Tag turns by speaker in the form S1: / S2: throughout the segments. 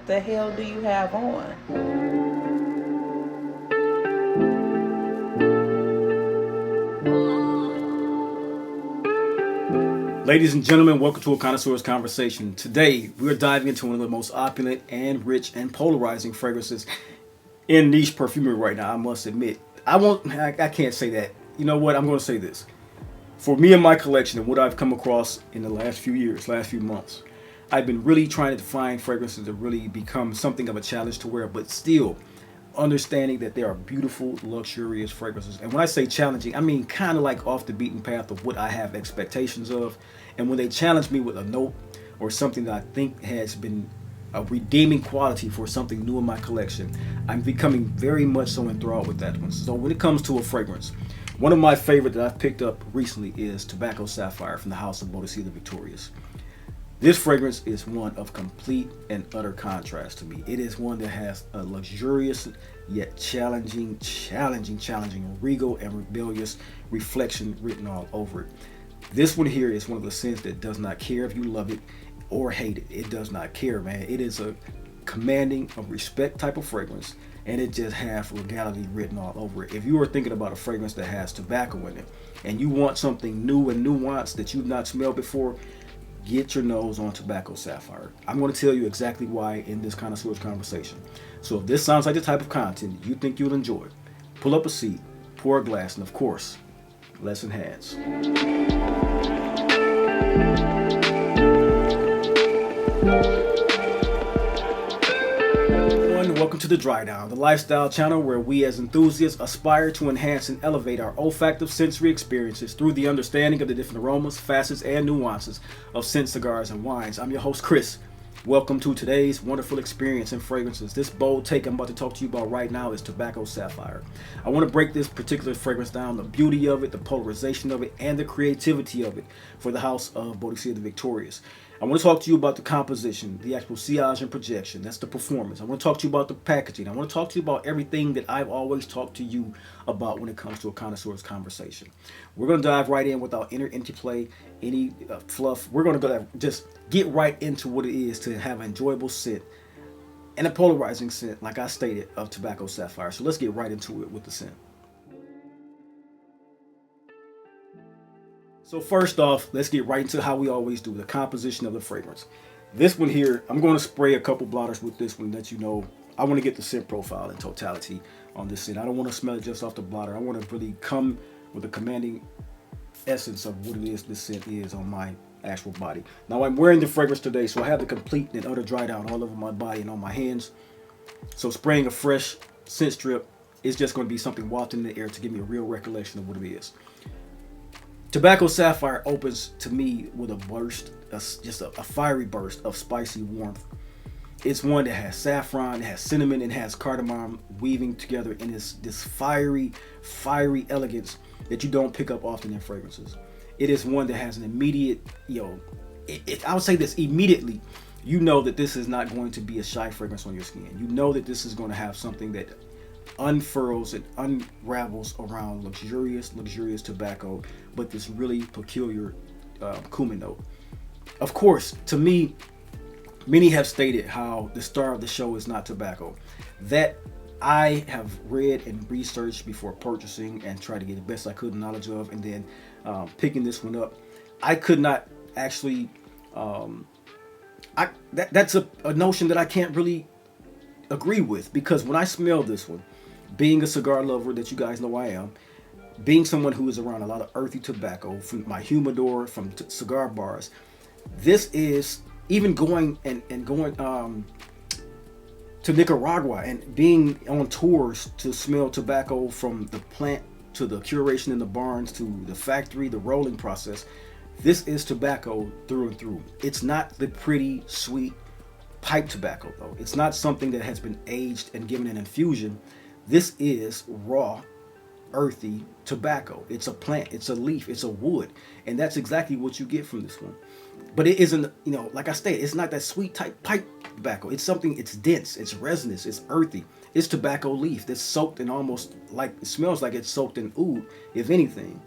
S1: the hell do you have on?
S2: Ladies and gentlemen, welcome to a Connoisseur's Conversation. Today, we're diving into one of the most opulent and rich and polarizing fragrances in niche perfumery right now, I must admit. I can't say that. You know what, I'm going to say this. For me and my collection and what I've come across in the last few years, last few months, I've been really trying to find fragrances that really become something of a challenge to wear, but still understanding that they are beautiful, luxurious fragrances. And when I say challenging, I mean kind of like off the beaten path of what I have expectations of. And when they challenge me with a note or something that I think has been a redeeming quality for something new in my collection, I'm becoming very much so enthralled with that one. So when it comes to a fragrance, one of my favorite that I've picked up recently is Tobacco Sapphire from the house of Boadicea the Victorious. This fragrance is one of complete and utter contrast to me. It is one that has a luxurious yet challenging regal and rebellious reflection written all over it. This one here is one of the scents that does not care if you love it or hate it. It does not care, man. It is a commanding of respect type of fragrance, and it just has regality written all over it. If you are thinking about a fragrance that has tobacco in it and you want something new and nuanced that you've not smelled before, get your nose on Tobacco Sapphire. I'm going to tell you exactly why in this Connoisseur's Conversation. So if this sounds like the type of content you think you'll enjoy, pull up a seat, pour a glass, and of course, let's enhance. Welcome to the Dry Down, the lifestyle channel where we as enthusiasts aspire to enhance and elevate our olfactive sensory experiences through the understanding of the different aromas, facets, and nuances of scent, cigars, and wines. I'm your host, Chris. Welcome to today's wonderful experience in fragrances. This bold take I'm about to talk to you about right now is Tobacco Sapphire. I want to break this particular fragrance down, the beauty of it, the polarization of it, and the creativity of it for the house of Boadicea the Victorious. I want to talk to you about the composition, the actual sillage and projection. That's the performance. I want to talk to you about the packaging. I want to talk to you about everything that I've always talked to you about when it comes to a connoisseur's conversation. We're going to dive right in without any interplay, any fluff. We're going to just get right into what it is to have an enjoyable scent and a polarizing scent, like I stated, of Tobacco Sapphire. So let's get right into it with the scent. So first off, let's get right into how we always do, the composition of the fragrance. This one here, I'm going to spray a couple blotters with this one that you know. I want to get the scent profile in totality on this scent. I don't want to smell it just off the blotter. I want to really come with a commanding essence of what it is this scent is on my actual body. Now I'm wearing the fragrance today, so I have the complete and utter dry down all over my body and on my hands. So spraying a fresh scent strip is just going to be something wafted in the air to give me a real recollection of what it is. Tobacco Sapphire opens to me with a burst, just a fiery burst of spicy warmth. It's one that has saffron, it has cinnamon, and has cardamom weaving together in this fiery elegance that you don't pick up often in fragrances. It is one that has an immediate, I would say this, immediately, you know that this is not going to be a shy fragrance on your skin. You know that this is going to have something that unfurls and unravels around luxurious tobacco, but this really peculiar cumin note. Of course, to me, many have stated how the star of the show is not tobacco. That I have read and researched before purchasing and tried to get the best I could knowledge of, and then picking this one up. I could not actually, that's a notion that I can't really agree with, because when I smell this one, being a cigar lover that you guys know I am, being someone who is around a lot of earthy tobacco, from my humidor, from cigar bars, this is even going to Nicaragua and being on tours to smell tobacco from the plant to the curation in the barns to the factory, the rolling process. This is tobacco through and through. It's not the pretty, sweet pipe tobacco though. It's not something that has been aged and given an infusion. This is raw, earthy tobacco. It's a plant, it's a leaf, it's a wood, and that's exactly what you get from this one. But it isn't, like I stated, it's not that sweet type pipe tobacco. It's something, it's dense, it's resinous, it's earthy. It's tobacco leaf that's soaked in almost like, it smells like it's soaked in oud, if anything.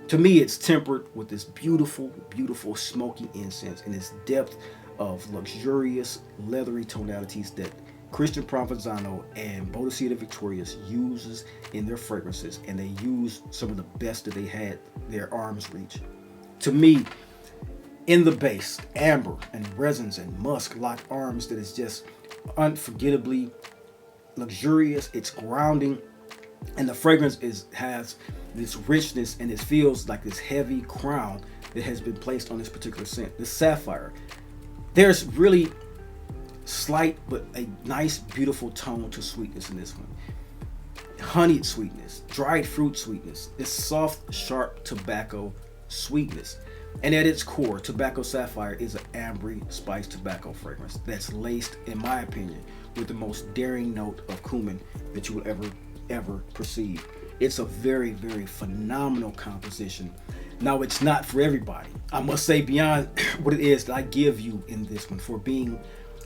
S2: To me, it's tempered with this beautiful, beautiful smoky incense and this depth of luxurious, leathery tonalities that Christian Provenzano and Boadicea the Victorious uses in their fragrances, and they use some of the best that they had their arms reach. To me, in the base, amber and resins and musk lock arms that is just unforgettably luxurious. It's grounding, and the fragrance has this richness, and it feels like this heavy crown that has been placed on this particular scent. The Sapphire, there's really slight but a nice, beautiful tone to sweetness in this one. Honeyed sweetness, dried fruit sweetness, this soft, sharp tobacco sweetness. And at its core, Tobacco Sapphire is an ambery spiced tobacco fragrance that's laced, in my opinion, with the most daring note of cumin that you will ever perceive. It's a very, very phenomenal composition. Now, it's not for everybody. I must say, beyond what it is that I give you in this one, for being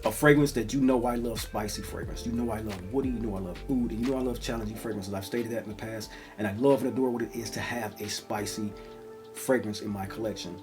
S2: a fragrance that you know I love spicy fragrance. You know I love woody, you know I love oud, and you know I love challenging fragrances. I've stated that in the past, and I love and adore what it is to have a spicy fragrance in my collection.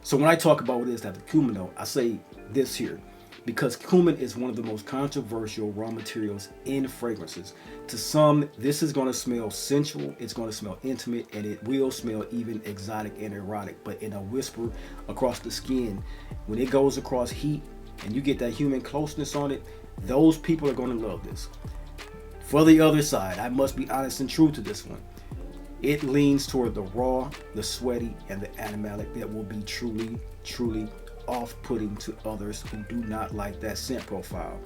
S2: So when I talk about what it is to have the cumin note, I say this here, because cumin is one of the most controversial raw materials in fragrances. To some, this is going to smell sensual, it's going to smell intimate, and it will smell even exotic and erotic. But in a whisper across the skin, when it goes across heat and you get that human closeness on it, those people are going to love this. For the other side, I must be honest and true to this one. It leans toward the raw, the sweaty, and the animalic that will be truly, truly off-putting to others who do not like that scent profile.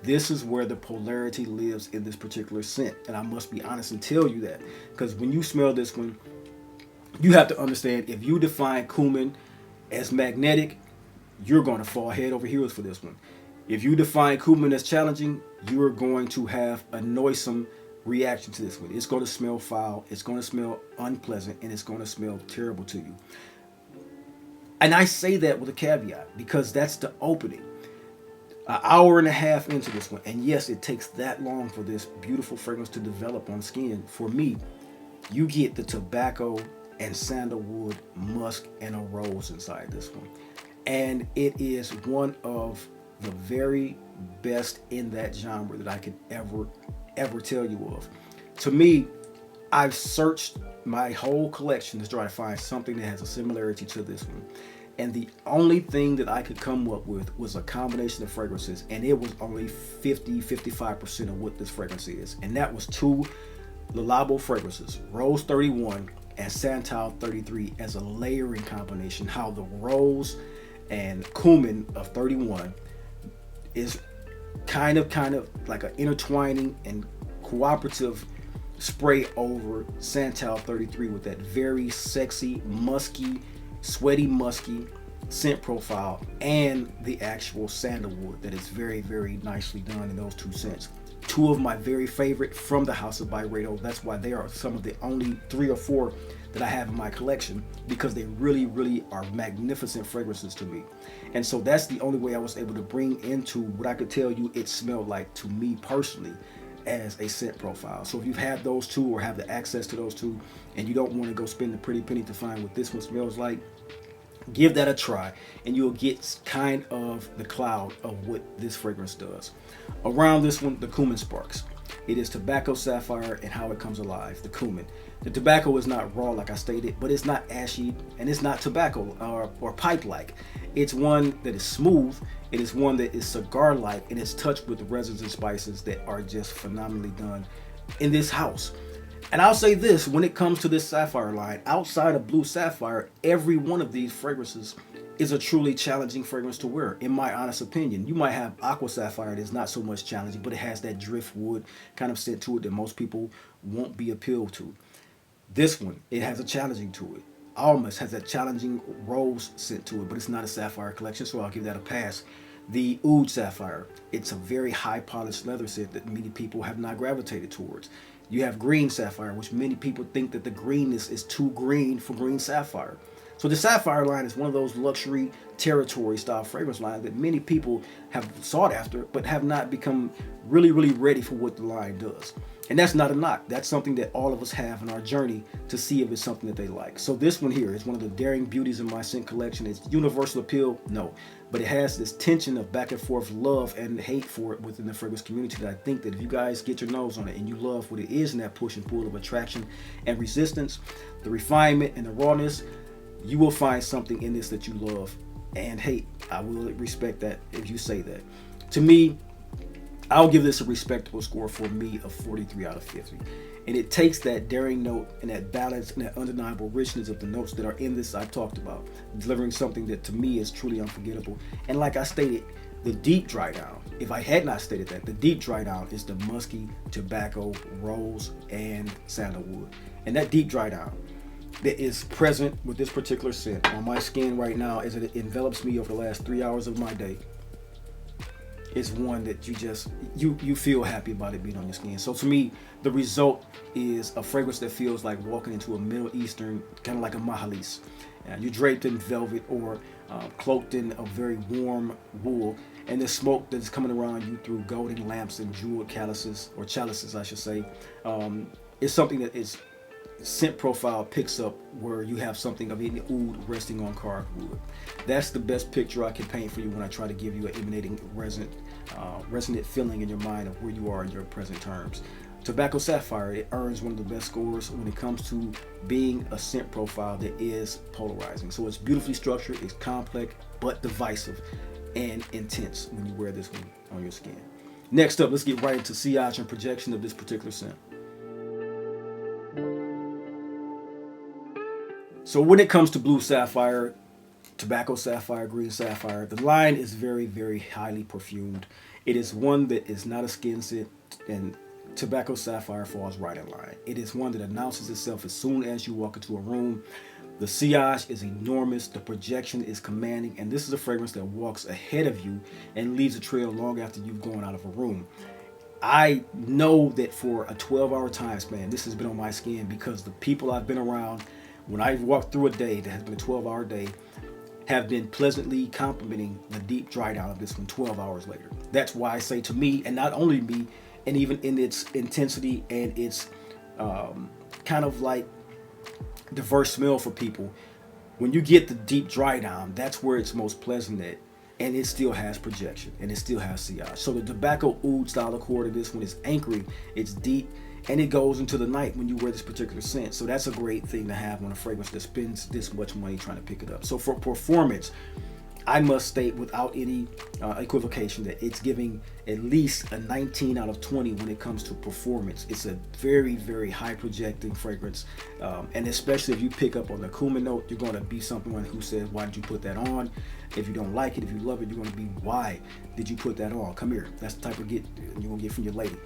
S2: This is where the polarity lives in this particular scent, and I must be honest and tell you that, because when you smell this one, you have to understand, if you define cumin as magnetic, you're going to fall head over heels for this one. If you define cumin as challenging, you're going to have a noisome reaction to this one. It's going to smell foul, it's going to smell unpleasant, and it's going to smell terrible to you. And I say that with a caveat, because that's the opening. An hour and a half into this one, and yes, it takes that long for this beautiful fragrance to develop on skin. For me, you get the tobacco and sandalwood, musk, and a rose inside this one. And it is one of the very best in that genre that I can ever tell you of. To me, I've searched my whole collection to try to find something that has a similarity to this one, and the only thing that I could come up with was a combination of fragrances, and it was only 55% of what this fragrance is, and that was two Le Labo fragrances, Rose 31 and Santal 33, as a layering combination. How the rose and cumin of 31 is kind of like an intertwining and cooperative spray over Santal 33 with that very sexy, musky, sweaty, musky scent profile, and the actual sandalwood that is very, very nicely done in those two scents. Two of my very favorite from the House of Byredo. That's why they are some of the only 3 or 4 that I have in my collection, because they really, really are magnificent fragrances to me. And so that's the only way I was able to bring into what I could tell you it smelled like to me personally as a scent profile. So if you've had those two or have the access to those two, and you don't want to go spend the pretty penny to find what this one smells like, give that a try, and you'll get kind of the cloud of what this fragrance does. Around this one, the cumin sparks. It is Tobacco Sapphire and how it comes alive, the cumin. The tobacco is not raw like I stated, but it's not ashy, and it's not tobacco or pipe-like. It's one that is smooth, it is one that is cigar-like, and it's touched with resins and spices that are just phenomenally done in this house. And I'll say this, when it comes to this Sapphire line, outside of Blue Sapphire, every one of these fragrances is a truly challenging fragrance to wear, in my honest opinion. You might have Aqua Sapphire that's not so much challenging, but it has that driftwood kind of scent to it that most people won't be appealed to. This one, it has a challenging to it. Almost has that challenging rose scent to it, but it's not a Sapphire collection, so I'll give that a pass. The Oud Sapphire, it's a very high polished leather scent that many people have not gravitated towards. You have Green Sapphire, which many people think that the greenness is too green for Green Sapphire. So the Sapphire line is one of those luxury territory style fragrance lines that many people have sought after, but have not become really, really ready for what the line does. And that's not a knock. That's something that all of us have in our journey to see if it's something that they like. So this one here is one of the daring beauties in my scent collection. It's universal appeal, no, but it has this tension of back and forth love and hate for it within the fragrance community that I think that if you guys get your nose on it and you love what it is in that push and pull of attraction and resistance, the refinement and the rawness, you will find something in this that you love and hate. I will respect that if you say that. To me, I'll give this a respectable score for me of 43 out of 50. And it takes that daring note and that balance and that undeniable richness of the notes that are in this I talked about, delivering something that to me is truly unforgettable. And like I stated, the deep dry down, if I had not stated that, the deep dry down is the musky, tobacco, rose, and sandalwood. And that deep dry down that is present with this particular scent on my skin right now as it envelops me over the last 3 hours of my day, is one that you feel happy about it being on your skin. So to me, the result is a fragrance that feels like walking into a Middle Eastern, kind of like a mahalis. You're draped in velvet or cloaked in a very warm wool, and the smoke that's coming around you through golden lamps and jeweled chalices, or chalices I should say, is something that is scent profile picks up where you have something of an oud resting on carved wood. That's the best picture I can paint for you when I try to give you an emanating resonant feeling in your mind of where you are in your present terms. Tobacco Sapphire, it earns one of the best scores when it comes to being a scent profile that is polarizing. So it's beautifully structured, it's complex, but divisive and intense when you wear this one on your skin. Next up, let's get right into sillage and projection of this particular scent. So when it comes to blue sapphire, tobacco sapphire, green sapphire, the line is very, very highly perfumed. It is one that is not a skin scent, and tobacco sapphire falls right in line. It is one that announces itself as soon as you walk into a room. The sillage is enormous, the projection is commanding, and this is a fragrance that walks ahead of you and leaves a trail long after you've gone out of a room. I know that for a 12-hour time span, this has been on my skin because the people I've been around, when I've walked through a day that has been a 12-hour day, have been pleasantly complimenting the deep dry down of this one 12 hours later. That's why I say to me, and not only me, and even in its intensity and its kind of like diverse smell for people, when you get the deep dry down, that's where it's most pleasant at, and it still has projection and it still has sillage. So the tobacco oud style accord of this one is anchoring, it's deep, and it goes into the night when you wear this particular scent. So that's a great thing to have on a fragrance that spends this much money trying to pick it up. So for performance, I must state without any equivocation that it's giving at least a 19 out of 20 when it comes to performance. It's a very, very high projecting fragrance. And especially if you pick up on the Cumin note, you're going to be someone who says, why did you put that on? If you don't like it, if you love it, you're going to be, why did you put that on? Come here. That's the type of get you're going to get from your lady.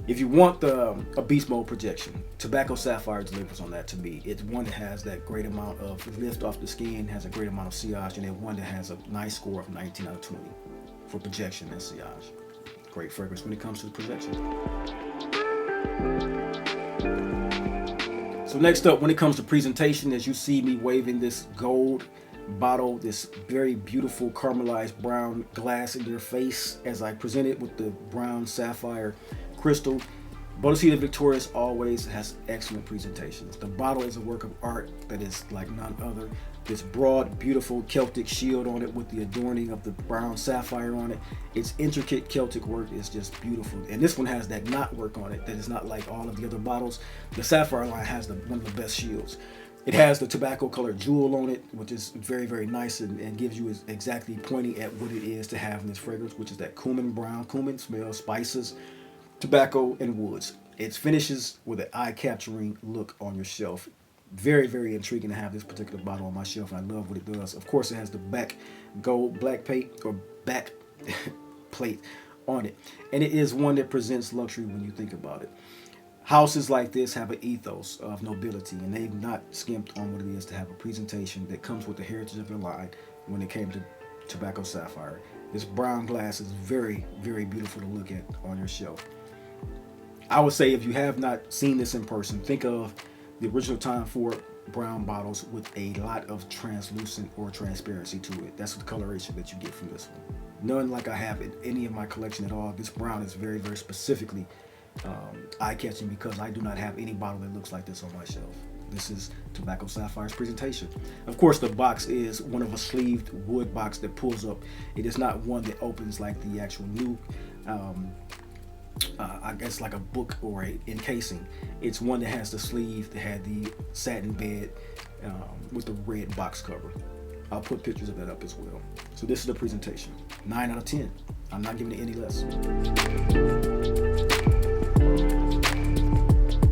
S2: If you want a beast mode projection, Tobacco Sapphire delivers on that to me. It's one that has that great amount of lift off the skin, has a great amount of sillage, and then one that has a nice score of 19 out of 20 for projection and sillage. Great fragrance when it comes to the projection. So next up, when it comes to presentation, as you see me waving this gold bottle, this very beautiful caramelized brown glass in your face as I present it with the brown sapphire crystal. Boadicea the Victorious always has excellent presentations. The bottle is a work of art that is like none other. This broad, beautiful Celtic shield on it with the adorning of the brown sapphire on it. Its intricate Celtic work is just beautiful. And this one has that knot work on it that is not like all of the other bottles. The Sapphire line has one of the best shields. It has the tobacco colored jewel on it, which is very, very nice and gives you exactly pointing at what it is to have in this fragrance, which is that cumin brown, cumin smell, spices, tobacco, and woods. It finishes with an eye-capturing look on your shelf. Very, very intriguing to have this particular bottle on my shelf, and I love what it does. Of course, it has the back gold black plate on it, and it is one that presents luxury when you think about it. Houses like this have an ethos of nobility, and they've not skimped on what it is to have a presentation that comes with the heritage of their line when it came to Tobacco Sapphire. This brown glass is very, very beautiful to look at on your shelf. I would say if you have not seen this in person, think of the original Time Ford brown bottles with a lot of translucent or transparency to it. That's the coloration that you get from this one. None like I have in any of my collection at all. This brown is very, very specifically eye-catching because I do not have any bottle that looks like this on my shelf. This is Tobacco Sapphire's presentation. Of course, the box is one of a sleeved wood box that pulls up. It is not one that opens like the actual new, I guess like a book or a encasing. It's one that has the sleeve, that had the satin bed with the red box cover. I'll put pictures of that up as well. So this is the presentation. 9 out of 10. I'm not giving it any less.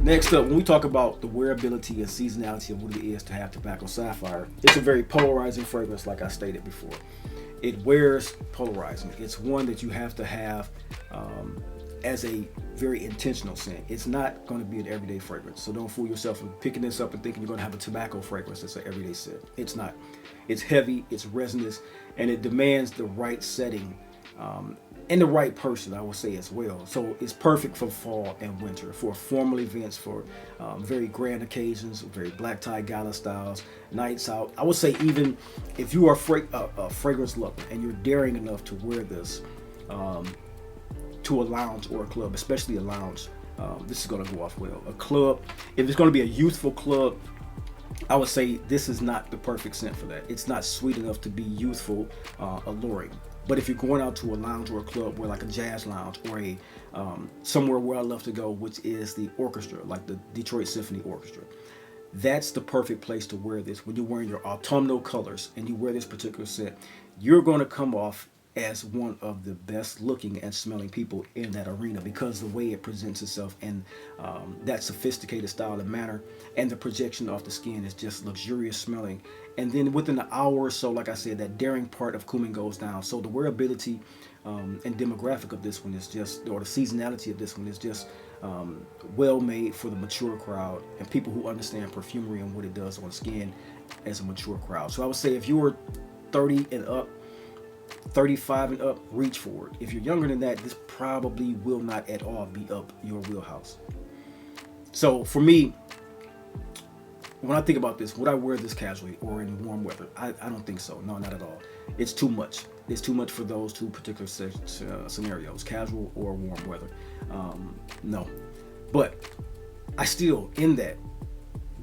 S2: Next up, when we talk about the wearability and seasonality of what it is to have Tobacco Sapphire, it's a very polarizing fragrance, like I stated before. It wears polarizing. It's one that you have to have as a very intentional scent. It's not going to be an everyday fragrance. So don't fool yourself with picking this up and thinking you're going to have a tobacco fragrance that's an everyday scent. It's not. It's heavy, it's resinous, and it demands the right setting and the right person, I would say, as well. So it's perfect for fall and winter, for formal events, for very grand occasions, very black tie gala styles, nights out. I would say even if you are a fragrance lover and you're daring enough to wear this to a lounge or a club, especially a lounge, this is going to go off well. A club, if it's going to be a youthful club, I would say this is not the perfect scent for that. It's not sweet enough to be youthful, alluring. But if you're going out to a lounge or a club, where like a jazz lounge or a somewhere where I love to go, which is the orchestra, like the Detroit Symphony Orchestra, that's the perfect place to wear this. When you're wearing your autumnal colors and you wear this particular scent, you're going to come off as one of the best looking and smelling people in that arena, because the way it presents itself and that sophisticated style and manner, and the projection off the skin is just luxurious smelling. And then within an hour or so, like I said, that daring part of Cumin goes down. So the wearability and demographic of this one is just, or the seasonality of this one is just well made for the mature crowd and people who understand perfumery and what it does on skin as a mature crowd. So I would say if you were 30 and up, 35 and up, reach for it. If you're younger than that, this probably will not at all be up your wheelhouse. So for me, when I think about this, would I wear this casually or in warm weather? I don't think so. No, not at all. It's too much. It's too much for those two particular scenarios, casual or warm weather. No. But I still, in that,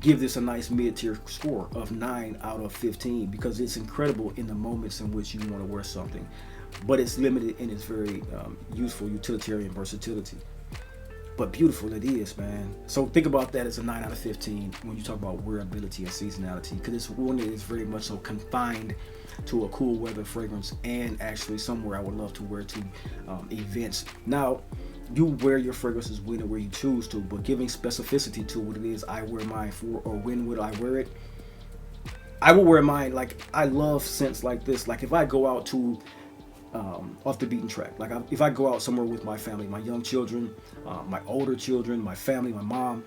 S2: give this a nice mid-tier score of 9 out of 15, because it's incredible in the moments in which you want to wear something, but it's limited in its very useful utilitarian versatility. But beautiful it is, man. So think about that as a 9 out of 15 when you talk about wearability and seasonality, because it's one that is very much so confined to a cool weather fragrance, and actually somewhere I would love to wear to events. Now, you wear your fragrances when and where you choose to, but giving specificity to what it is I wear mine for, or when would I wear it. I will wear mine, like, I love scents like this. Like if I go out to off the beaten track, like if I go out somewhere with my family, my young children, my older children, my family, my mom,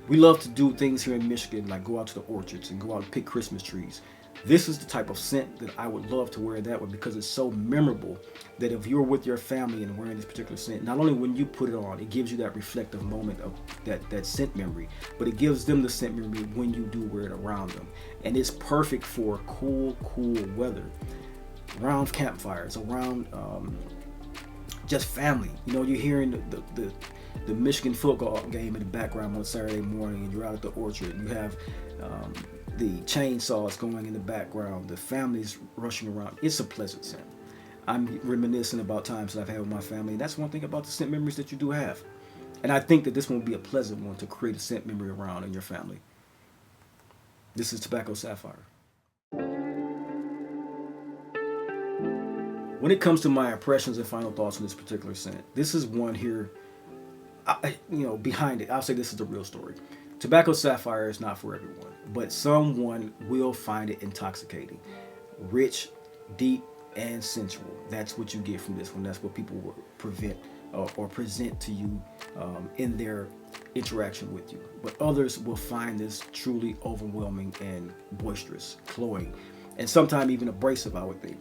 S2: we love to do things here in Michigan, like go out to the orchards and go out and pick Christmas trees. This is the type of scent that I would love to wear that way, because it's so memorable that if you're with your family and wearing this particular scent, not only when you put it on, it gives you that reflective moment of that scent memory, but it gives them the scent memory when you do wear it around them. And it's perfect for cool weather, around campfires, around just family. You know, you're hearing the Michigan football game in the background on Saturday morning, and you're out at the orchard, and you have the chainsaws going in the background, the family's rushing around. It's a pleasant scent. I'm reminiscing about times that I've had with my family, and that's one thing about the scent memories that you do have. And I think that this one will be a pleasant one to create a scent memory around in your family. This is Tobacco Sapphire. When it comes to my impressions and final thoughts on this particular scent, this is one here, behind it, I'll say this is the real story. Tobacco Sapphire is not for everyone, but someone will find it intoxicating. Rich, deep, and sensual. That's what you get from this one. That's what people will present to you in their interaction with you. But others will find this truly overwhelming and boisterous, cloying, and sometimes even abrasive, I would think.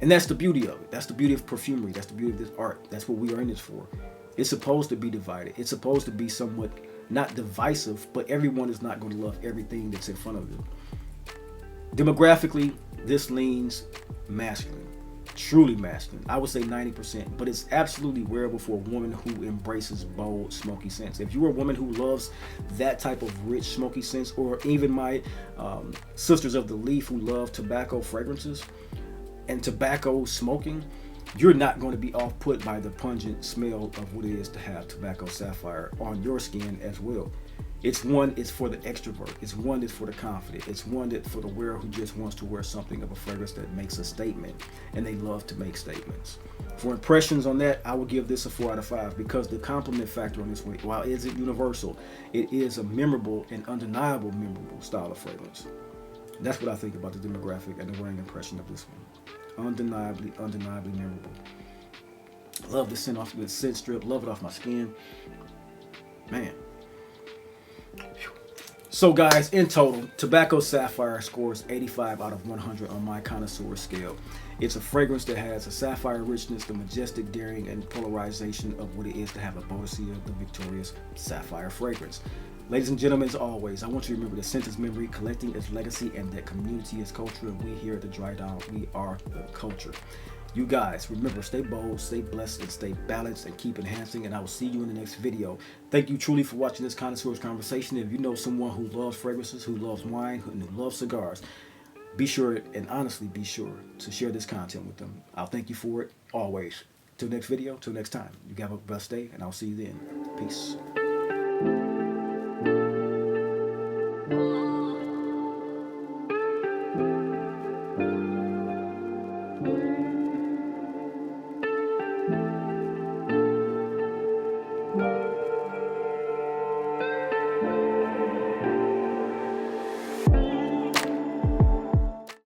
S2: And that's the beauty of it. That's the beauty of perfumery. That's the beauty of this art. That's what we are in this for. It's supposed to be divided. It's supposed to be somewhat not divisive, but everyone is not going to love everything that's in front of them. Demographically, this leans masculine. truly masculine. I would say 90%, but it's absolutely wearable for a woman who embraces bold, smoky scents. If you're a woman who loves that type of rich, smoky scents, or even my sisters of the leaf who love tobacco fragrances and tobacco smoking, you're not going to be off-put by the pungent smell of what it is to have tobacco sapphire on your skin as well. It's one, it's for the extrovert. It's one that's for the confident. It's one that for the wearer who just wants to wear something of a fragrance that makes a statement, and they love to make statements. For impressions on that, I would give this a 4 out of 5 because the compliment factor on this one, while it isn't universal, it is a memorable and undeniable memorable style of fragrance. That's what I think about the demographic and the wearing impression of this one. Undeniably memorable. Love the scent off the scent strip. Love it off my skin. Man. So guys, in total, Tobacco Sapphire scores 85 out of 100 on my Connoisseur scale. It's a fragrance that has a sapphire richness, the majestic daring and polarization of what it is to have a Boadicea the Victorious sapphire fragrance. Ladies and gentlemen, as always, I want you to remember that scent is memory, collecting is legacy, and that community is culture, and we here at the Dry Down, we are the culture. You guys, remember, stay bold, stay blessed, and stay balanced, and keep enhancing, and I will see you in the next video. Thank you truly for watching this Connoisseur's Conversation. If you know someone who loves fragrances, who loves wine, who loves cigars, be sure, and honestly be sure, to share this content with them. I'll thank you for it, always. Till next video, till next time. You have a blessed day, and I'll see you then. Peace.